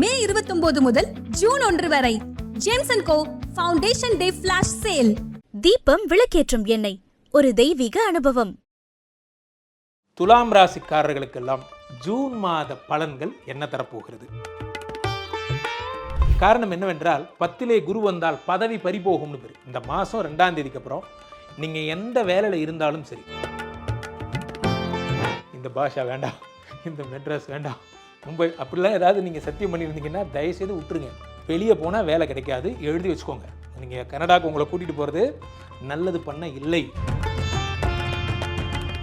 மே 29 முதல் ஜூன் 1 வரை ஜேம்ஸ் & கோ ஃபவுண்டேஷன் டே flash sale. தீபம் விளக்கேற்றும் எண்ணெய், ஒரு தெய்வீக அனுபவம். துலாம் ராசிக்காரர்களுக்கெல்லாம் ஜூன் மாத பலன்கள் என்ன தரப்போகிறது? காரணம் என்னவென்றால் 10லே குரு வந்தால் பதவி பறிபோகும்னு பேர். இந்த மாதம் 2ஆம் தேதிக்கு அப்புறம் நீங்கள் எந்த வேலையில் இருந்தாலும் சரி, இந்த பாஷா வேண்டாம், இந்த மெட்ராஸ் வேண்டாம், மும்பை அப்படிலாம் ஏதாவது நீங்கள் சத்தியம் பண்ணியிருந்தீங்கன்னா தயவுசெய்து விட்டுருங்க. வெளியே போனால் வேலை கிடைக்காது, எழுதி வச்சுக்கோங்க. நீங்கள் கனடாவுக்கு உங்களை கூட்டிகிட்டு போகிறது நல்லது பண்ண இல்லை.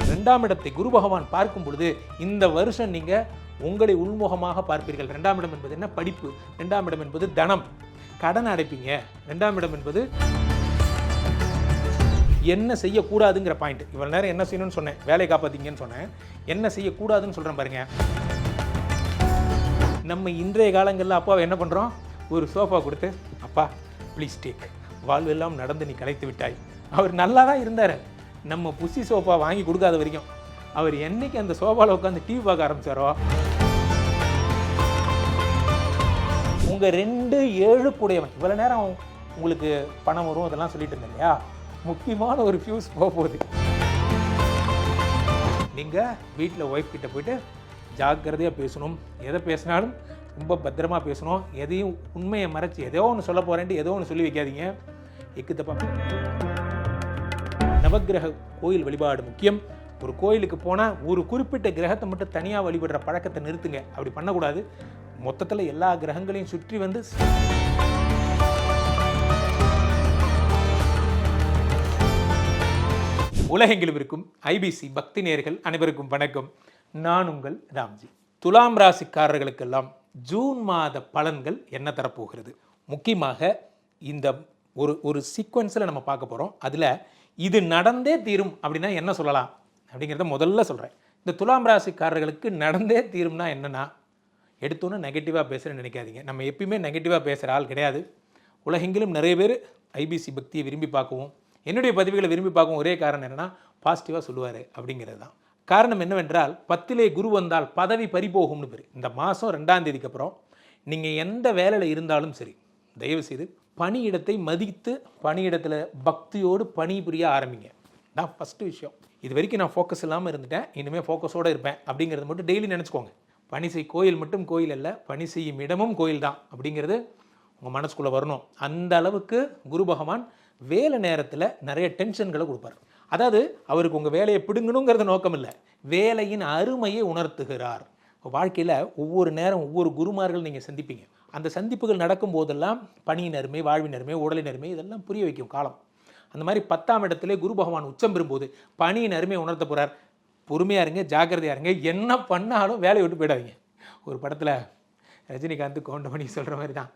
2ஆம் இடத்தை குரு பகவான் பார்க்கும் பொழுது இந்த வருஷம் நீங்கள் உங்களை உள்முகமாக பார்ப்பீர்கள். 2ஆம் இடம் என்பது என்ன? படிப்பு. 2ஆம் இடம் என்பது தனம், கடன் அடைப்பீங்க. 2ஆம் இடம் என்பது என்ன செய்யக்கூடாதுங்கிற பாயிண்ட். இவ்வளோ நேரம் என்ன செய்யணும்னு சொன்னேன், வேலையை காப்பாற்றிங்கன்னு சொன்னேன். என்ன செய்யக்கூடாதுன்னு சொல்கிறேன் பாருங்க. நம்ம இன்றைய காலங்களில் அப்பாவை என்ன பண்ணுறோம்? ஒரு சோஃபா கொடுத்து, அப்பா ப்ளீஸ் டேக், வாழ்வெல்லாம் நடந்து நீ கலைத்து விட்டாய். அவர் நல்லா தான் இருந்தார். நம்ம புசி சோஃபா வாங்கி கொடுக்காத வரைக்கும் அவர் என்னைக்கு அந்த சோஃபாவில் உட்காந்து டிவி பார்க்க ஆரம்பித்தாரோ, உங்கள் 2 கூடையவன் இவ்வளோ நேரம் உங்களுக்கு பணம் வரும் அதெல்லாம் சொல்லிட்டு இருந்தேன் இல்லையா, முக்கியமான ஒரு ஃபியூஸ் போக போகுது. நீங்கள் வீட்டில் ஒய்ஃப் கிட்ட போயிட்டு ஜாக்கிரதையாக பேசணும். எதை பேசினாலும் ரொம்ப பத்திரமா பேசணும். எதையும் உண்மையை மறைச்சி ஏதோ ஒன்று சொல்ல போகிறேன்ட்டு ஏதோ ஒன்று சொல்லி வைக்காதீங்க. எக்குத்தப்பா. நவக்கிரக கோயில் வழிபாடு முக்கியம். ஒரு கோயிலுக்கு போனால் ஒரு குறிப்பிட்ட கிரகத்தை மட்டும் தனியாக வழிபடுற பழக்கத்தை நிறுத்துங்க. அப்படி பண்ணக்கூடாது. மொத்தத்தில் எல்லா கிரகங்களையும் சுற்றி வந்து உலகெங்கிலும் இருக்கும் ஐபிசி பக்தி நேயர்கள் அனைவருக்கும் வணக்கம். நான் உங்கள் ராம்ஜி. துலாம் ராசிக்காரர்களுக்கெல்லாம் ஜூன் மாத பலன்கள் என்ன தரப்போகிறது? முக்கியமாக இந்த ஒரு சீக்வன்ஸில் நம்ம பார்க்க போகிறோம். அதில் இது நடந்தே தீரும் அப்படின்னா என்ன சொல்லலாம் அப்படிங்கிறத முதல்ல சொல்கிறேன். இந்த துலாம் ராசிக்காரர்களுக்கு நடந்தே தீரும்னா என்னென்னா, எடுத்தோன்னே நெகட்டிவாக பேசுகிறேன்னு நினைக்காதீங்க. நம்ம எப்பயுமே நெகட்டிவாக பேசுகிற ஆள் கிடையாது. உலகெங்கிலும் நிறைய பேர் ஐபிசி பக்தியை விரும்பி பார்க்கவும், என்னுடைய பதிவுகளை விரும்பி பார்க்கவும் ஒரே காரணம் என்னென்னா, பாசிட்டிவாக சொல்லுவார் அப்படிங்கிறது தான். காரணம் என்னவென்றால் 10லே குரு வந்தால் பதவி பறிபோகும்னு பேர். இந்த மாதம் 2ஆம் தேதிக்கு அப்புறம் நீங்கள் எந்த வேலையில் இருந்தாலும் சரி, தயவுசெய்து பணியிடத்தை மதித்து பணியிடத்தில் பக்தியோடு பணி புரிய ஆரம்பிங்க. தான் ஃபஸ்ட்டு விஷயம். இது வரைக்கும் நான் ஃபோக்கஸ் இல்லாமல் இருந்துட்டேன், இனிமேல் ஃபோக்கஸோடு இருப்பேன் அப்படிங்கிறது மட்டும் டெய்லி நினச்சிக்கோங்க. பணி செய் கோயில் மட்டும் கோயில் அல்ல, பணி செய்யும் இடமும் கோயில் தான் அப்படிங்கிறது உங்கள் மனசுக்குள்ளே வரணும். அந்த அளவுக்கு குரு பகவான் வேலை நேரத்தில் நிறைய டென்ஷன்களை கொடுப்பார். அதாவது அவருக்கு உங்கள் வேலையை பிடுங்கணுங்கிறது நோக்கம் இல்லை, வேலையின் அருமையை உணர்த்துகிறார். வாழ்க்கையில் ஒவ்வொரு நேரம் ஒவ்வொரு குருமார்கள் நீங்கள் சந்திப்பீங்க. அந்த சந்திப்புகள் நடக்கும் போதெல்லாம் பணியின் அருமை, வாழ்வின் அருமை, உடலின் அருமை இதெல்லாம் புரிய வைக்கும் காலம். அந்த மாதிரி 10ஆம் இடத்திலே குரு பகவான் உச்சம் பெறும்போது பணியின் அருமையை உணர்த்த போகிறார். பொறுமையாக இருங்க, ஜாக்கிரதையாக இருங்க. என்ன பண்ணாலும் வேலையை விட்டு போயிடாதீங்க. ஒரு படத்தில் ரஜினிகாந்த் கவுண்டமணி சொல்கிற மாதிரி தான்,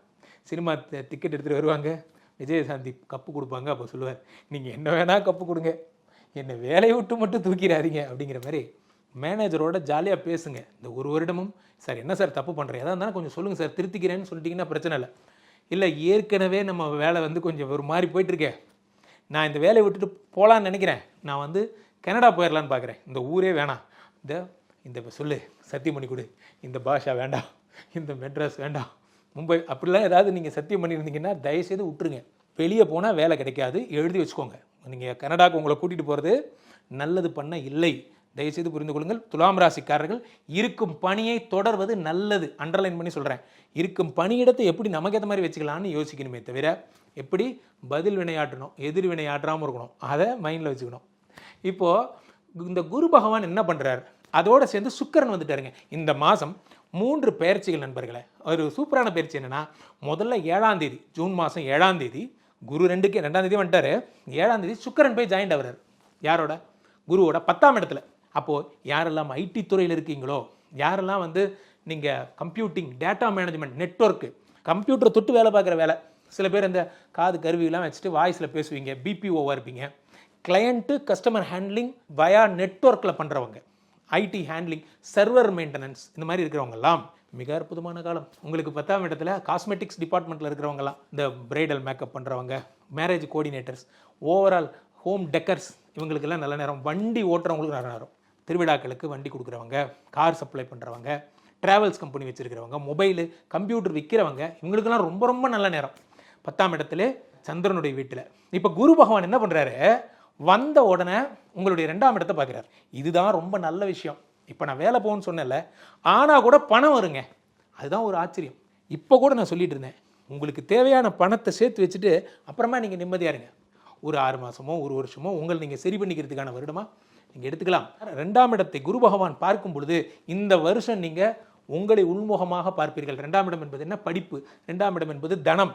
சினிமா டிக்கெட் எடுத்துகிட்டு வருவாங்க, விஜயசாந்தி கப்பு கொடுப்பாங்க. அப்போ சொல்லுவார், நீங்கள் என்ன வேணால் கப்பு கொடுங்க, என்னை வேலையை விட்டு மட்டும் தூக்கிடாதீங்க அப்படிங்கிற மாதிரி மேனேஜரோட ஜாலியாக பேசுங்க. இந்த ஒரு வருடமும் சார் என்ன சார் தப்பு பண்ணுறேன், எதாவது இருந்தாலும் கொஞ்சம் சொல்லுங்கள் சார், திருத்திக்கிறேன்னு சொல்லிட்டிங்கன்னா பிரச்சனை இல்லை. இல்லை ஏற்கனவே நம்ம வேலை கொஞ்சம் ஒரு மாதிரி போயிட்டுருக்கேன், நான் இந்த வேலையை விட்டுட்டு போகலான்னு நினைக்கிறேன், நான் கனடா போயிடலான்னு பார்க்குறேன், இந்த ஊரே வேணாம், இந்த சொல்லு சத்தியம் பண்ணி கொடு, இந்த பாஷா வேண்டாம், இந்த மெட்ராஸ் வேண்டாம், மும்பை அப்படிலாம் ஏதாவது நீங்கள் சத்தியம் பண்ணியிருந்தீங்கன்னா தயவுசெய்து விட்டுருங்க. வெளியே போனால் வேலை கிடைக்காது, எழுதி வச்சுக்கோங்க. நீங்கள் கனடாவுக்கு உங்களை கூட்டிகிட்டு போகிறது நல்லது பண்ண இல்லை. தயவுசெய்து புரிந்து கொள்ளுங்கள். துலாம் ராசிக்காரர்கள் இருக்கும் பணியை தொடர்வது நல்லது. அண்டர்லைன் பண்ணி சொல்கிறேன். இருக்கும் பணியிடத்தை எப்படி நமக்கு ஏற்ற மாதிரி வச்சுக்கலான்னு யோசிக்கணுமே தவிர, எப்படி பதில் வினையாற்றணும், எதிர் வினையாற்றாமல் இருக்கணும், அதை மைண்டில் வச்சுக்கணும். இப்போது இந்த குரு பகவான் என்ன பண்ணுறார், அதோடு சேர்ந்து சுக்கிரன் வந்துட்டாருங்க. இந்த மாதம் 3 பெயர்ச்சிகள் நண்பர்களே. ஒரு சூப்பரான பயிற்சி என்னென்னா, முதல்ல 7ஆம் தேதி, ஜூன் மாதம் 7ஆம் தேதி குரு 2ஆம் தேதி வந்துட்டார். 7ஆம் தேதி சுக்கிரன் போய் ஜாயின்ட் ஆகிறார். யாரோட? குருவோட 10ஆம் இடத்துல. அப்போது யாரெல்லாம் ஐடி துறையில் இருக்கீங்களோ, யாரெல்லாம் நீங்கள் கம்ப்யூட்டிங், டேட்டா மேனேஜ்மெண்ட், நெட்வொர்க்கு, கம்ப்யூட்டரை தொட்டு வேலை பார்க்குற வேலை, சில பேர் இந்த காது கருவியெல்லாம் வச்சுட்டு வாய்ஸில் பேசுவீங்க, பிபிஓவாக இருப்பீங்க, கிளையண்ட்டு கஸ்டமர் ஹேண்ட்லிங் வயா நெட்வொர்க்கில் பண்ணுறவங்க, ஐடி ஹேண்ட்லிங், சர்வர் மெயின்டெனன்ஸ், இந்த மாதிரி இருக்கிறவங்கெல்லாம் மிக அற்புதமான காலம். உங்களுக்கு 10ஆம் இடத்துல காஸ்மெட்டிக்ஸ் டிபார்ட்மெண்ட்டில் இருக்கிறவங்கலாம், இந்த பிரைடல் மேக்கப் பண்ணுறவங்க, marriage coordinators, overall home decors, இவங்களுக்கெல்லாம் நல்ல நேரம். வண்டி ஓட்டுறவங்களுக்கு நல்ல நேரம். திருவிழாக்களுக்கு வண்டி கொடுக்குறவங்க, கார் சப்ளை பண்ணுறவங்க, ட்ராவல்ஸ் கம்பெனி வச்சுருக்கிறவங்க, மொபைலு, கம்ப்யூட்டர் விற்கிறவங்க, இவங்களுக்கெல்லாம் ரொம்ப ரொம்ப நல்ல நேரம். 10ஆம் இடத்துல சந்திரனுடைய வீட்டில். இப்போ குரு பகவான் என்ன பண்ணுறாரு, வந்த உடனே உங்களுடைய 2ஆம் இடத்தை பார்க்குறாரு. இதுதான் ரொம்ப நல்ல விஷயம். இப்போ நான் வேலை போகணும்னு சொன்னேன்ல, ஆனால் கூட பணம் வருங்க. அதுதான் ஒரு ஆச்சரியம். இப்போ கூட நான் சொல்லிட்டு இருந்தேன், உங்களுக்கு தேவையான பணத்தை சேர்த்து வச்சுட்டு அப்புறமா நீங்கள் நிம்மதியாக இருங்க. ஒரு 6 மாதமோ 1 வருஷமோ உங்களை நீங்கள் சரி பண்ணிக்கிறதுக்கான வருடமாக நீங்கள் எடுத்துக்கலாம். 2ஆம் இடத்தை குரு பகவான் பார்க்கும் பொழுது இந்த வருஷம் நீங்கள் உங்களை உள்முகமாக பார்ப்பீர்கள். 2ஆம் இடம் என்பது என்ன? படிப்பு. 2ஆம் இடம் என்பது தனம்,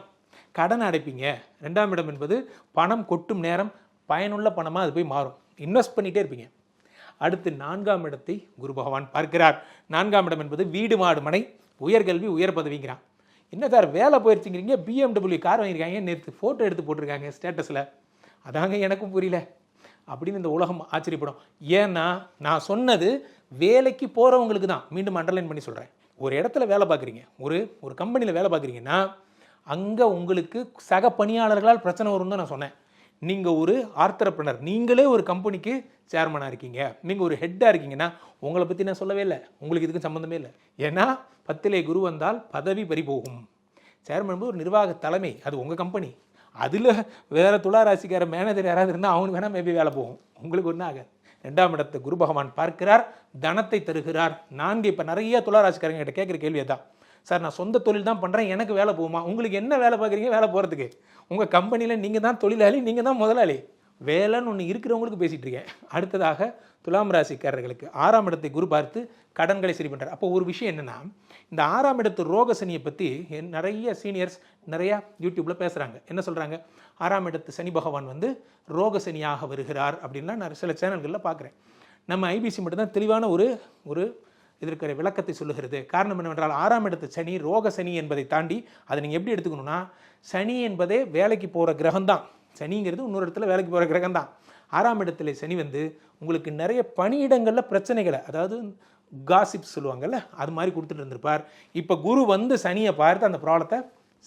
கடன் அடைப்பீங்க. 2ஆம் இடம் என்பது பணம் கொட்டும் நேரம், பயனுள்ள பணமாக அது போய் மாறும். இன்வெஸ்ட் பண்ணிகிட்டே இருப்பீங்க. அடுத்து 4ஆம் இடத்தை குரு பகவான் பார்க்கிறார். 4ஆம் இடம் என்பது வீடு, மாடு, மனை, உயர்கல்வி, உயர் பதவிங்கிறான். என்ன சார் வேலை போயிடுச்சுங்கிறீங்க, BMW கார் வாங்கியிருக்காங்க, நேற்று ஃபோட்டோ எடுத்து போட்டிருக்காங்க ஸ்டேட்டஸில். அதாங்க எனக்கும் புரியல அப்படின்னு இந்த உலகம் ஆச்சரியப்படும். ஏன்னா நான் சொன்னது வேலைக்கு போகிறவங்களுக்கு தான். மீண்டும் அண்டர்லைன் பண்ணி சொல்கிறேன். ஒரு இடத்துல வேலை பார்க்குறீங்க, ஒரு கம்பெனியில் வேலை பார்க்குறீங்கன்னா அங்கே உங்களுக்கு சக பணியாளர்களால் பிரச்சனை வரும்னு தான் நான் சொன்னேன். நீங்கள் ஒரு ஆர்த்தரப்பினர், நீங்களே ஒரு கம்பெனிக்கு சேர்மனாக இருக்கீங்க, நீங்கள் ஒரு ஹெட்டாக இருக்கீங்கன்னா உங்களை பற்றி நான் சொல்லவே இல்லை. உங்களுக்கு இதுக்கு சம்மந்தமே இல்லை. ஏன்னா 10லே குரு வந்தால் பதவி பறிபோகும். சேர்மன் ஒரு நிர்வாக தலைமை, அது உங்கள் கம்பெனி. அதில் வேறு துளாராசிக்கார மேனேஜர் யாராவது இருந்தால் அவனுக்கு வேணால் மேபி வேலை போகும், உங்களுக்கு ஒன்றும் ஆகாது. 2ஆம் இடத்தை குரு பகவான் பார்க்கிறார், தனத்தை தருகிறார். 4 இப்போ நிறைய துளாராசிக்காரங்க கிட்ட கேட்குற கேள்வியை தான், சார் நான் சொந்த தொழில் தான் பண்ணுறேன், எனக்கு வேலை போகுமா? உங்களுக்கு என்ன வேலை பார்க்குறீங்க? வேலை போகிறதுக்கு உங்கள் கம்பெனியில் நீங்கள் தான் தொழிலாளி, நீங்கள் தான் முதலாளி. வேலைன்னு ஒன்று இருக்கிறவங்களுக்கு பேசிகிட்டு இருக்கேன். அடுத்ததாக துலாம் ராசிக்காரர்களுக்கு 6ஆம் இடத்தை குரு பார்த்து கடன்களை சரி பண்ணுறார். அப்போ ஒரு விஷயம் என்னென்னா, இந்த 6ஆம் இடத்து ரோகசனியை பற்றி நிறைய சீனியர்ஸ் நிறையா யூடியூப்பில் பேசுகிறாங்க. என்ன சொல்கிறாங்க, 6ஆம் இடத்து சனி பகவான் வந்து ரோகசனியாக வருகிறார் அப்படின்லாம் நான் சில சேனல்களில் பார்க்குறேன். நம்ம ஐபிசி மட்டும்தான் தெளிவான ஒரு இதற்கிற விளக்கத்தை சொல்லுகிறது. காரணம் என்னவென்றால் 6ஆம் இடத்து சனி ரோக சனி என்பதை தாண்டி அதை நீங்கள் எப்படி எடுத்துக்கணும்னா, சனி என்பதே வேலைக்கு போகிற கிரகம்தான். சனிங்கிறது இன்னொரு இடத்துல வேலைக்கு போகிற கிரகம் தான். 6ஆம் இடத்துல சனி வந்து உங்களுக்கு நிறைய பணியிடங்களில் பிரச்சனைகளை, அதாவது காசிப் சொல்லுவாங்கல்ல, அது மாதிரி கொடுத்துட்டு இருந்திருப்பார். இப்போ குரு வந்து சனியை பார்த்து அந்த ப்ராப்ளத்தை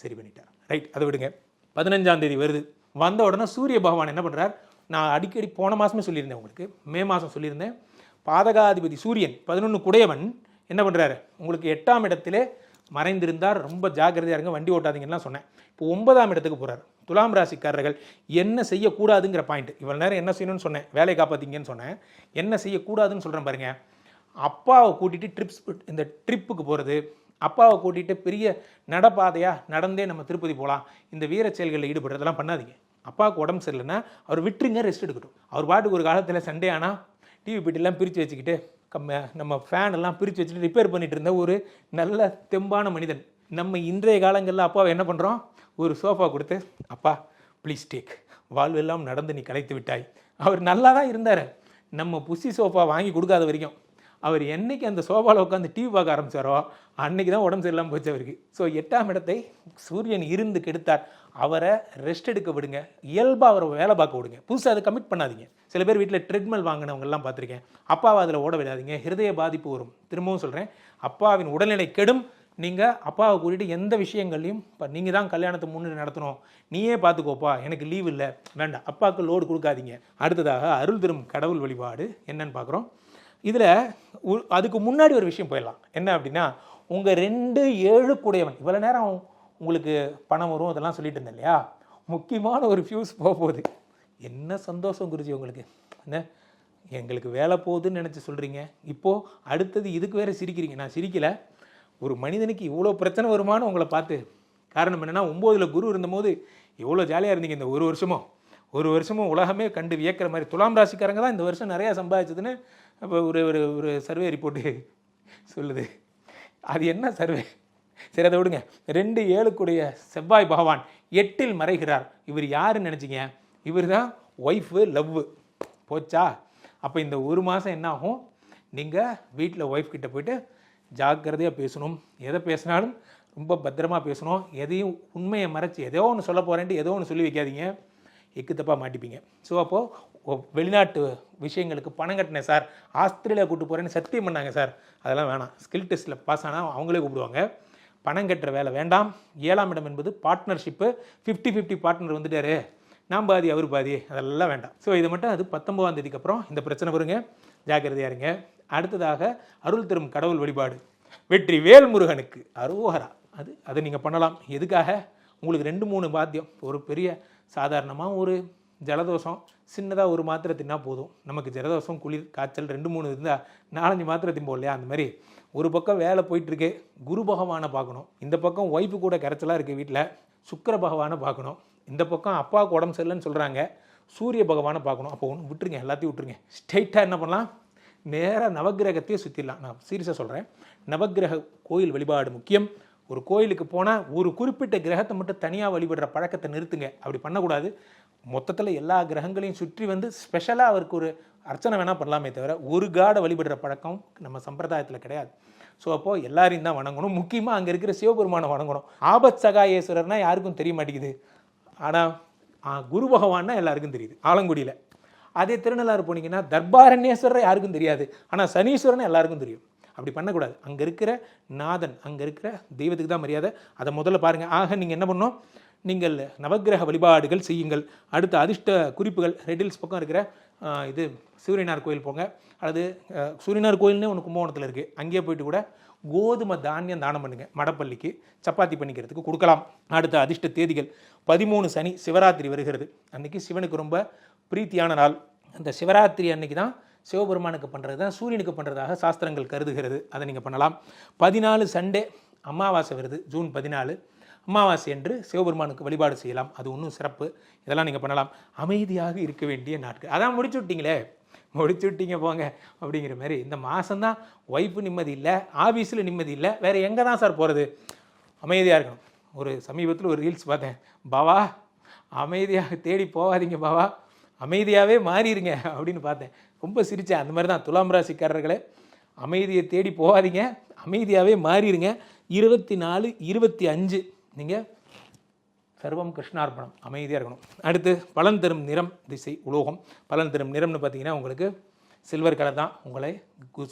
சரி பண்ணிட்டார். ரைட், அதை விடுங்க. 15ஆம் தேதி வருது. வந்த உடனே சூரிய பகவான் என்ன பண்ணுறார், நான் அடிக்கடி போன மாதமே சொல்லியிருந்தேன், உங்களுக்கு மே மாதம் சொல்லியிருந்தேன். பாதகாதிபதி சூரியன் 11 குடையவன் என்ன பண்ணுறாரு, உங்களுக்கு 8ஆம் இடத்திலே மறைந்திருந்தார். ரொம்ப ஜாக்கிரதையாக இருங்க, வண்டி ஓட்டாதீங்கன்னு சொன்னேன். இப்போ 9ஆம் இடத்துக்கு போகிறார். துலாம் ராசிக்காரர்கள் என்ன செய்யக்கூடாதுங்கிற பாயிண்ட். இவ்வளோ நேரம் என்ன செய்யணும்னு சொன்னேன், வேலையை காப்பாற்றிங்கன்னு சொன்னேன். என்ன செய்யக்கூடாதுன்னு சொல்கிறேன் பாருங்க. அப்பாவை கூட்டிகிட்டு இந்த ட்ரிப்புக்கு போகிறது, அப்பாவை கூட்டிகிட்டு பெரிய நடப்பாதையாக நடந்தே நம்ம திருப்பதி போகலாம், இந்த வீர செயல்களில் ஈடுபடுறதெல்லாம் பண்ணாதீங்க. அப்பாவுக்கு உடம்பு சரியில்லைன்னா அவர் விட்டுருங்க, ரெஸ்ட் எடுக்கட்டும். அவர் பாட்டுக்கு ஒரு காலத்தில் சண்டே ஆனால் டிவி பெட்டிலாம் பிரித்து வச்சுக்கிட்டு நம்ம ஃபேன் எல்லாம் பிரித்து வச்சுட்டு ரிப்பேர் பண்ணிட்டு இருந்த ஒரு நல்ல தெம்பான மனிதன். நம்ம இன்றைய காலங்களில் அப்பாவை என்ன பண்ணுறோம், ஒரு சோஃபா கொடுத்து, அப்பா ப்ளீஸ் டேக், வாழ்வெல்லாம் நடந்து நீ கலைத்து விட்டாய். அவர் நல்லா தான் இருந்தார். நம்ம புஷி சோஃபா வாங்கி கொடுக்காத வரைக்கும். அவர் என்னைக்கு அந்த சோஃபாவில் உட்காந்து டிவி பார்க்க ஆரம்பித்தாரோ அன்றைக்கி தான் உடம்பு சரியில்லாமல் போச்சு அவருக்கு. ஸோ 8ஆம் இடத்தை சூரியன் இருந்து கெடுத்தார். அவரை ரெஸ்ட் எடுக்க விடுங்க, இயல்பாக அவரை வேலை பார்க்க விடுங்க. புதுசாக அதை கமிட் பண்ணாதீங்க. சில பேர் வீட்டில் ட்ரெட்மில் வாங்கினவங்கெல்லாம் பார்த்துருக்கேன். அப்பாவை அதில் ஓட விடாதீங்க, ஹிருதய பாதிப்பு வரும். திரும்பவும் சொல்கிறேன், அப்பாவின் உடல்நிலை கெடும். நீங்கள் அப்பாவை கூட்டிகிட்டு எந்த விஷயங்கள்லையும் இப்போ நீங்கள் தான் கல்யாணத்தை முன்னாடி நடத்தணும், நீயே பார்த்துக்கோப்பா, எனக்கு லீவ் இல்லை, வேண்டாம், அப்பாவுக்கு லோடு கொடுக்காதீங்க. அடுத்ததாக அருள் தரும் கடவுள் வழிபாடு என்னன்னு பார்க்குறோம். இதில் அதுக்கு முன்னாடி ஒரு விஷயம் போயிடலாம். என்ன அப்படின்னா, உங்கள் 2-7 கூடையவன், இவ்வளோ நேரம் உங்களுக்கு பணம் வரும் அதெல்லாம் சொல்லிட்டு இருந்தேன் இல்லையா, முக்கியமான ஒரு ஃபியூஸ் போகுது. என்ன சந்தோஷம் குருஜி உங்களுக்கு, என்ன எங்களுக்கு வேலை போகுதுன்னு நினச்சி சொல்கிறீங்க. இப்போது அடுத்தது இதுக்கு வேறு சிரிக்கிறீங்க. நான் சிரிக்கலை, ஒரு மனிதனுக்கு இவ்வளோ பிரச்சனை வருமானு உங்களை பார்த்து. காரணம் என்னென்னா, 9ல் குரு இருந்தபோது எவ்வளோ ஜாலியாக இருந்தீங்க. இந்த ஒரு வருஷமும் உலகமே கண்டு வியக்கிற மாதிரி. துலாம் ராசிக்காரங்க தான் இந்த வருஷம் நிறையா சம்பாதிச்சதுன்னு அப்போ ஒரு சர்வே ரிப்போர்ட்டு சொல்லுது. அது என்ன சர்வே, சரி அதை விடுங்க. 2-7 கூடிய செவ்வாய் பகவான் 8ல் மறைகிறார். இவர் யாருன்னு நினச்சிங்க, இவர் தான் ஒய்ஃபு, லவ்வு போச்சா. அப்போ இந்த ஒரு மாதம் என்ன ஆகும், நீங்கள் வீட்டில் ஒய்ஃப் கிட்ட போய்ட்டு ஜாக்கிரதையாக பேசணும். எதை பேசினாலும் ரொம்ப பத்திரமா பேசணும். எதையும் உண்மையை மறைச்சி ஏதோ ஒன்று சொல்ல போகிறேன்ட்டு ஏதோ ஒன்று சொல்லி வைக்காதீங்க, எக்கு தப்பாக மாட்டிப்பீங்க. ஸோ அப்போது வெளிநாட்டு விஷயங்களுக்கு பணம் கட்டினேன் சார், ஆஸ்திரேலியா கூப்பிட்டு போகிறேன்னு சத்தியம் பண்ணாங்க சார், அதெல்லாம் வேணாம். ஸ்கில் டெஸ்ட்டில் பாஸ் ஆனால் அவங்களே கூப்பிடுவாங்க. பணம் கட்டுற வேலை வேண்டாம். 7ஆம் இடம் என்பது பார்ட்னர்ஷிப்பு. 50-50 பார்ட்னர் வந்துட்டாரு, நான் பாதி அவர் பாதி, அதெல்லாம் வேண்டாம். ஸோ இது மட்டும் அது 19ஆம் தேதிக்கு அப்புறம் இந்த பிரச்சனை வருங்க, ஜாக்கிரதையாக இருங்க. அடுத்ததாக அருள் தரும் கடவுள் வழிபாடு. வெற்றி வேல் முருகனுக்கு அரோகரா. அது நீங்கள் பண்ணலாம். எதுக்காக? உங்களுக்கு 2-3 வாத்தியம், ஒரு பெரிய சாதாரணமாக ஒரு ஜலதோஷம் சின்னதாக ஒரு மாத்திரை தின்னா போதும். நமக்கு ஜலதோஷம் குளிர் காய்ச்சல் 2-3 இருந்தால் 4-5 மாத்திரை திம்போம் இல்லையா? அந்த மாதிரி ஒரு பக்கம் வேலை போயிட்டுருக்கு, குரு பகவானை பார்க்கணும். இந்த பக்கம் ஒய்ஃபு கூட கரைச்சலாக இருக்குது வீட்டில், சுக்கிர பகவானை பார்க்கணும். இந்த பக்கம் அப்பாவுக்கு உடம்பு சரியில்லைன்னு சொல்கிறாங்க, சூரிய பகவானை பார்க்கணும். அப்போ ஒன்று விட்டுருங்க, எல்லாத்தையும் விட்டுருங்க. ஸ்ட்ரெயிட்டாக என்ன பண்ணலாம்? நேராக நவக்கிரகத்தையே சுற்றிடலாம். நான் சீரியஸாக சொல்கிறேன், நவக்கிரக கோயில் வழிபாடு முக்கியம். ஒரு கோயிலுக்கு போனால் ஒரு குறிப்பிட்ட கிரகத்தை மட்டும் தனியாக வழிபடுற பழக்கத்தை நிறுத்துங்க. அப்படி பண்ணக்கூடாது. மொத்தத்தில் எல்லா கிரகங்களையும் சுற்றி வந்து ஸ்பெஷலாக அவருக்கு ஒரு அர்ச்சனை வேணால் பண்ணலாமே தவிர ஒரு காடை வழிபடுற பழக்கம் நம்ம சம்பிரதாயத்தில் கிடையாது. ஸோ அப்போது எல்லாரையும் தான் வணங்கணும். முக்கியமாக அங்கே இருக்கிற சிவபெருமானை வணங்கணும். ஆபத் சகாயேஸ்வரர்னா யாருக்கும் தெரிய மாட்டேங்குது, ஆனால் குரு பகவான்னா எல்லாருக்கும் தெரியுது ஆலங்குடியில். அதே திருநள்ளாறு போனீங்கன்னா தர்பாரண்யேஸ்வரர் யாருக்கும் தெரியாது, ஆனால் சனீஸ்வரன் எல்லாருக்கும் தெரியும். அப்படி பண்ணக்கூடாது. அங்கே இருக்கிற நாதன், அங்கே இருக்கிற தெய்வத்துக்கு தான் மரியாதை. அதை முதல்ல பாருங்கள். ஆக நீங்கள் என்ன பண்ணணும்? நீங்கள் நவக்கிரக வழிபாடுகள் செய்யுங்கள். அடுத்த அதிர்ஷ்ட குறிப்புகள் ரெட்டில்ஸ் பக்கம் இருக்கிற இது சூரியனார் கோயில் போங்க, அல்லது சூரியனார் கோயில்னே ஒன்று கும்பகோணத்தில் இருக்குது, அங்கேயே போயிட்டு கூட கோதுமை தானியம் தானம் பண்ணுங்கள். மடப்பள்ளிக்கு சப்பாத்தி பண்ணிக்கிறதுக்கு கொடுக்கலாம். அடுத்த அதிர்ஷ்ட தேதிகள் 13 சனி சிவராத்திரி வருகிறது. அன்றைக்கி சிவனுக்கு ரொம்ப பிரீத்தியான நாள். அந்த சிவராத்திரி அன்னைக்கு தான் சிவபெருமானுக்கு பண்ணுறது தான் சூரியனுக்கு பண்ணுறதாக சாஸ்திரங்கள் கருதுகிறது. அதை நீங்கள் பண்ணலாம். 14 சண்டே அமாவாசை வருது, ஜூன் 14 அமாவாசை என்று சிவபெருமானுக்கு வழிபாடு செய்யலாம். அது ஒன்றும் சிறப்பு. இதெல்லாம் நீங்கள் பண்ணலாம். அமைதியாக இருக்க வேண்டிய நாட்கள். அதான் முடிச்சு விட்டீங்களே, முடிச்சு விட்டீங்க போங்க அப்படிங்கிற மாதிரி. இந்த மாதம்தான் ஒய்ஃபு நிம்மதி இல்லை, ஆஃபீஸில் நிம்மதி இல்லை, வேறு எங்கே தான் சார் போகிறது? அமைதியாக இருக்கணும். ஒரு சமீபத்தில் ஒரு ரீல்ஸ் பார்த்தேன், பாவா அமைதியாக தேடி போகாதீங்க பாவா, அமைதியாகவே மாறிடுங்க அப்படின்னு பார்த்தேன். ரொம்ப சிரித்தேன். அந்த மாதிரி தான் துலாம் ராசிக்காரர்களே, அமைதியை தேடி போகாதீங்க, அமைதியாகவே மாறிடுங்க. 24, 25 நீங்கள் சர்வம் கிருஷ்ணார்பணம், அமைதியாக இருக்கணும். அடுத்து பலன் தரும் நிறம் திசை உலோகம். பலன் தரும் நிறம்னு பார்த்தீங்கன்னா உங்களுக்கு சில்வர் கலர் தான். உங்களை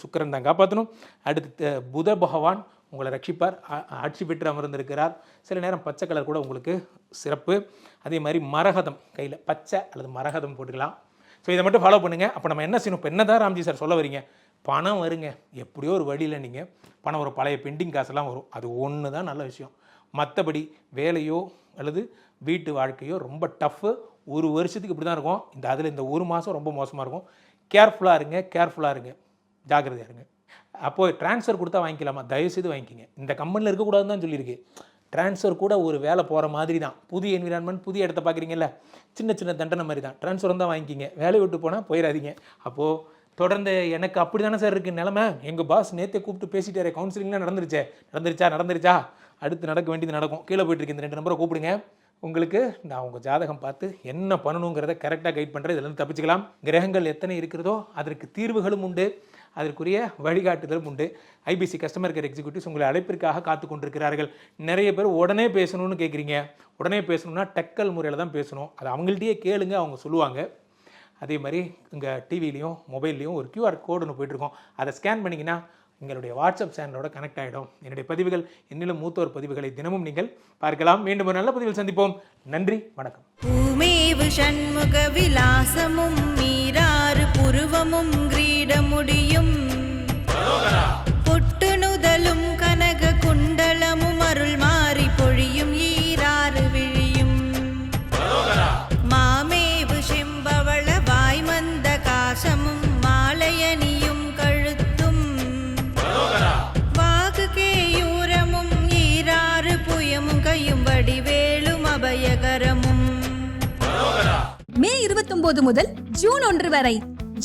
சுக்கிரன் தான் காப்பாற்றணும். அடுத்து புத பகவான் உங்களை ரட்சிப்பார், ஆட்சி பெற்று அமர்ந்திருக்கிறார். சில நேரம் பச்சை கலர் கூட உங்களுக்கு சிறப்பு. அதே மாதிரி மரகதம், கையில் பச்சை அல்லது மரகதம் போட்டுக்கலாம். ஸோ இதை மட்டும் ஃபாலோ பண்ணுங்கள். அப்போ நம்ம என்ன செய்யணும்? இப்போ என்ன தான் ராம்ஜி சார் சொல்ல வரீங்க? பணம் வருங்க, எப்படியோ ஒரு வழியில் நீங்கள் பணம் ஒரு பழைய பெண்டிங் காசெல்லாம் வரும். அது ஒன்று தான் நல்ல விஷயம். மற்றபடி வேலையோ அல்லது வீட்டு வாழ்க்கையோ ரொம்ப டஃப்பு. ஒரு வருஷத்துக்கு இப்படி தான் இருக்கும். இந்த ஒரு மாதம் ரொம்ப மோசமாக இருக்கும். கேர்ஃபுல்லாக இருங்க, ஜாக்கிரதையாக இருங்க. அப்போது ட்ரான்ஸ்ஃபர் கொடுத்தா வாங்கிக்கலாமா? தயவுசெய்து வாங்கிக்கிங்க. இந்த கம்பெனியில் இருக்கக்கூடாதுன்னு தான் சொல்லியிருக்கு. ட்ரான்ஸ்ஃபர் கூட ஒரு வேலை போகிற மாதிரி தான். புதிய என்விரான்மெண்ட், புதிய இடத்த பார்க்குறீங்கல்ல, சின்ன தண்டனை மாதிரி தான். ட்ரான்ஸ்ஃபர் தான் வாங்கிக்கிங்க. வேலையை விட்டு போனால் போயிடாதீங்க. அப்போது தொடர்ந்து எனக்கு அப்படி தானே சார் இருக்குது நிலமை. எங்கள் பாஸ் நேற்றே கூப்பிட்டு பேசிட்டாரு, கவுன்சிலிங்லாம் நடந்துருச்சா, அடுத்து நடக்க வேண்டியது நடக்கும். கீழே போயிட்டுருக்கு, இந்த 2 நம்பரை கூப்பிடுங்க. உங்களுக்கு நான் உங்கள் ஜாதகம் பார்த்து என்ன பண்ணணுங்கிறத கரெக்டாக கைட் பண்ணுறேன். இதில் தப்பிச்சுக்கலாம். கிரகங்கள் எத்தனை இருக்கிறதோ அதற்கு தீர்வுகளும் உண்டு, அதற்குரிய வழிகாட்டுதலும் உண்டு. ஐபிசி கஸ்டமர் கேர் எக்ஸிக்யூட்டிவ்ஸ் உங்களை அழைப்பிற்காக காத்து கொண்டிருக்கிறார்கள். நிறைய பேர் உடனே பேசணும்னு கேட்குறீங்க. உடனே பேசணும்னா டெக்கல் முறையில் தான் பேசணும். அது அவங்கள்ட்டயே கேளுங்க, அவங்க சொல்லுவாங்க. அதே மாதிரி இங்கே டிவிலையும் மொபைல்லையும் ஒரு QR கோடு ஒன்று போயிட்டுருக்கோம். அதை ஸ்கேன் பண்ணிங்கன்னா எங்களுடைய வாட்ஸ்அப் சேனலோட கனெக்ட் ஆகிடும். என்னுடைய பதிவுகள், என்னிலும் மூத்தோர் பதிவுகளை தினமும் நீங்கள் பார்க்கலாம். மீண்டும் ஒரு நல்ல பதிவில் சந்திப்போம். நன்றி, வணக்கம். பூமேவு ஷண்முக விலாசமும் மீராறு புருவமும் கிரீடமுடியும் பொட்டுணுதலும் கனக குண்டலமும் அருள் மாறி பொழியும் ஈராறு விழியும் மாமேவு செம்பவள வாய்மந்த காசமும் மாலையணியும் கழுத்தும் வாகு கேயூரமும் ஈராறு புயமும் கையும் வடிவேலும் அபயகரமும். மே 29 முதல் ஜூன் 1 வரை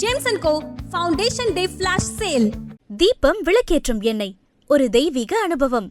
ஜேம்சன் கோ ஃபவுண்டேஷன் டே ஃபிளாஷ் சேல். தீபம் விளக்கேற்றும் எண்ணெய், ஒரு தெய்வீக அனுபவம்.